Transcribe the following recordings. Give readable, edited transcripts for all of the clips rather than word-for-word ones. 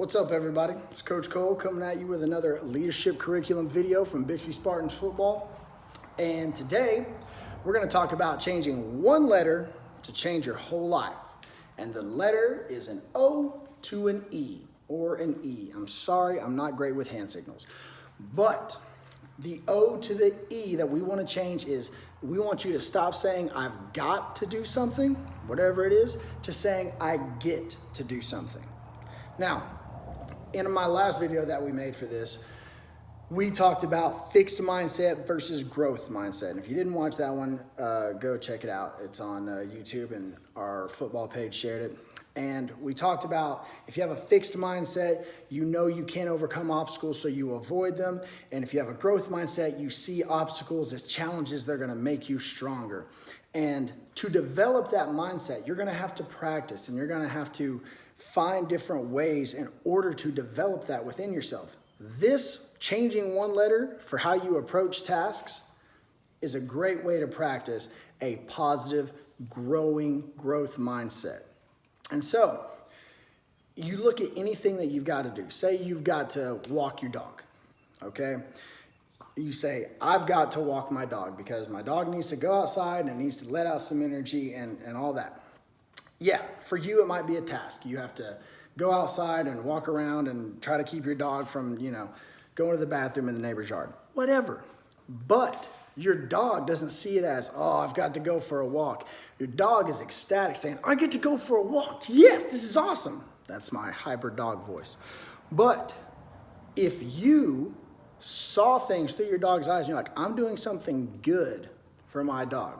What's up, everybody? It's Coach Cole coming at you with another leadership curriculum video from Bixby Spartans football. And today, we're going to talk about changing one letter to change your whole life. And the letter is an O to an E, or an E. I'm sorry, I'm not great with hand signals. But the O to the E that we want to change is we want you to stop saying, I've got to do something, whatever it is, to saying, I get to do something. Now, in my last video that we made for this, we talked about fixed mindset versus growth mindset. And if you didn't watch that one, go check it out. It's on YouTube, and our football page shared it. And we talked about if you have a fixed mindset, you know you can't overcome obstacles, so you avoid them. And if you have a growth mindset, you see obstacles as challenges that are going to make you stronger. And to develop that mindset, you're going to have to practice, and you're going to have to find different ways in order to develop that within yourself. This changing one letter for how you approach tasks is a great way to practice a positive, growth mindset. And so you look at anything that you've got to do. Say you've got to walk your dog, okay? You say, I've got to walk my dog because my dog needs to go outside and it needs to let out some energy and all that. Yeah, for you, it might be a task. You have to go outside and walk around and try to keep your dog from, going to the bathroom in the neighbor's yard, whatever. But your dog doesn't see it as, oh, I've got to go for a walk. Your dog is ecstatic saying, I get to go for a walk. Yes, this is awesome. That's my hyper dog voice. But if you saw things through your dog's eyes and you're like, I'm doing something good for my dog,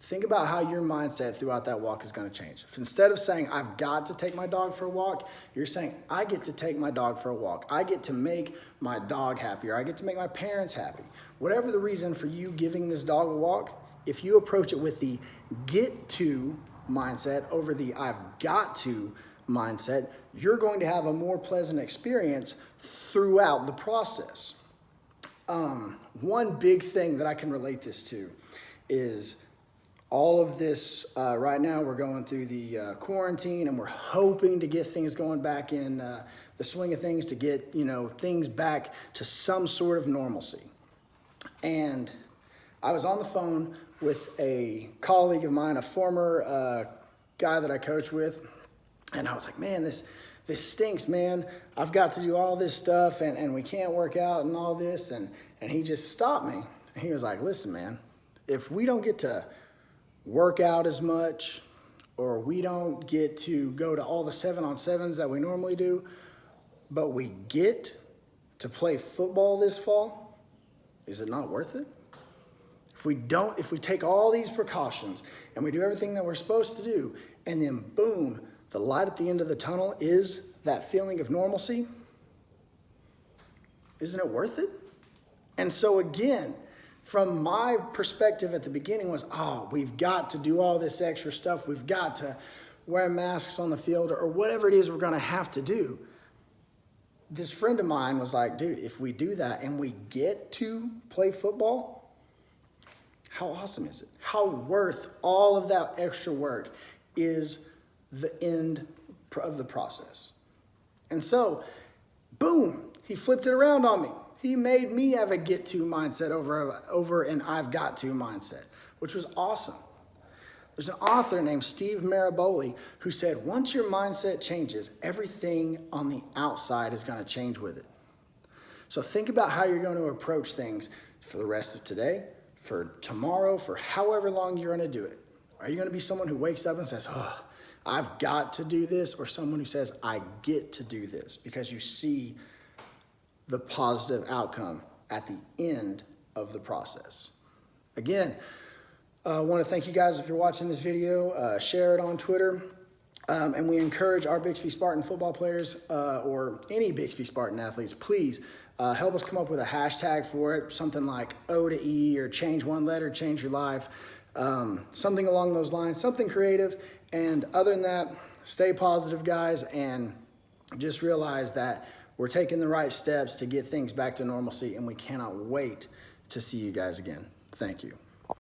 think about how your mindset throughout that walk is going to change. If instead of saying, I've got to take my dog for a walk, you're saying, I get to take my dog for a walk. I get to make my dog happy, or I get to make my parents happy. Whatever the reason for you giving this dog a walk, if you approach it with the get to mindset over the I've got to mindset, you're going to have a more pleasant experience throughout the process. One big thing that I can relate this to is all of this, right now we're going through the quarantine, and we're hoping to get things going back in the swing of things, to get, things back to some sort of normalcy. And I was on the phone with a colleague of mine, a former guy that I coach with, and I was like, man, this stinks, man. I've got to do all this stuff, and we can't work out and all this. And he just stopped me. And he was like, listen, man, if we don't get to work out as much, or we don't get to go to all the 7-on-7s that we normally do, but we get to play football this fall, is it not worth it? If we take all these precautions and we do everything that we're supposed to do, and then boom, the light at the end of the tunnel is that feeling of normalcy, isn't it worth it? And so again, from my perspective at the beginning was, we've got to do all this extra stuff. We've got to wear masks on the field, or whatever it is we're going to have to do. This friend of mine was like, dude, if we do that and we get to play football, how awesome is it? How worth all of that extra work is the end of the process? And so, boom, he flipped it around on me. He made me have a get-to mindset over an I've got to mindset, which was awesome. There's an author named Steve Maraboli who said, once your mindset changes, everything on the outside is going to change with it. So think about how you're going to approach things for the rest of today, for tomorrow, for however long you're going to do it. Are you going to be someone who wakes up and says, I've got to do this, or someone who says, I get to do this, because you see the positive outcome at the end of the process? Again, I want to thank you guys if you're watching this video. Share it on Twitter. And we encourage our Bixby Spartan football players, or any Bixby Spartan athletes, please help us come up with a hashtag for it, something like O to E, or change one letter, change your life, something along those lines, something creative. And other than that, stay positive, guys, and just realize that we're taking the right steps to get things back to normalcy, and we cannot wait to see you guys again. Thank you.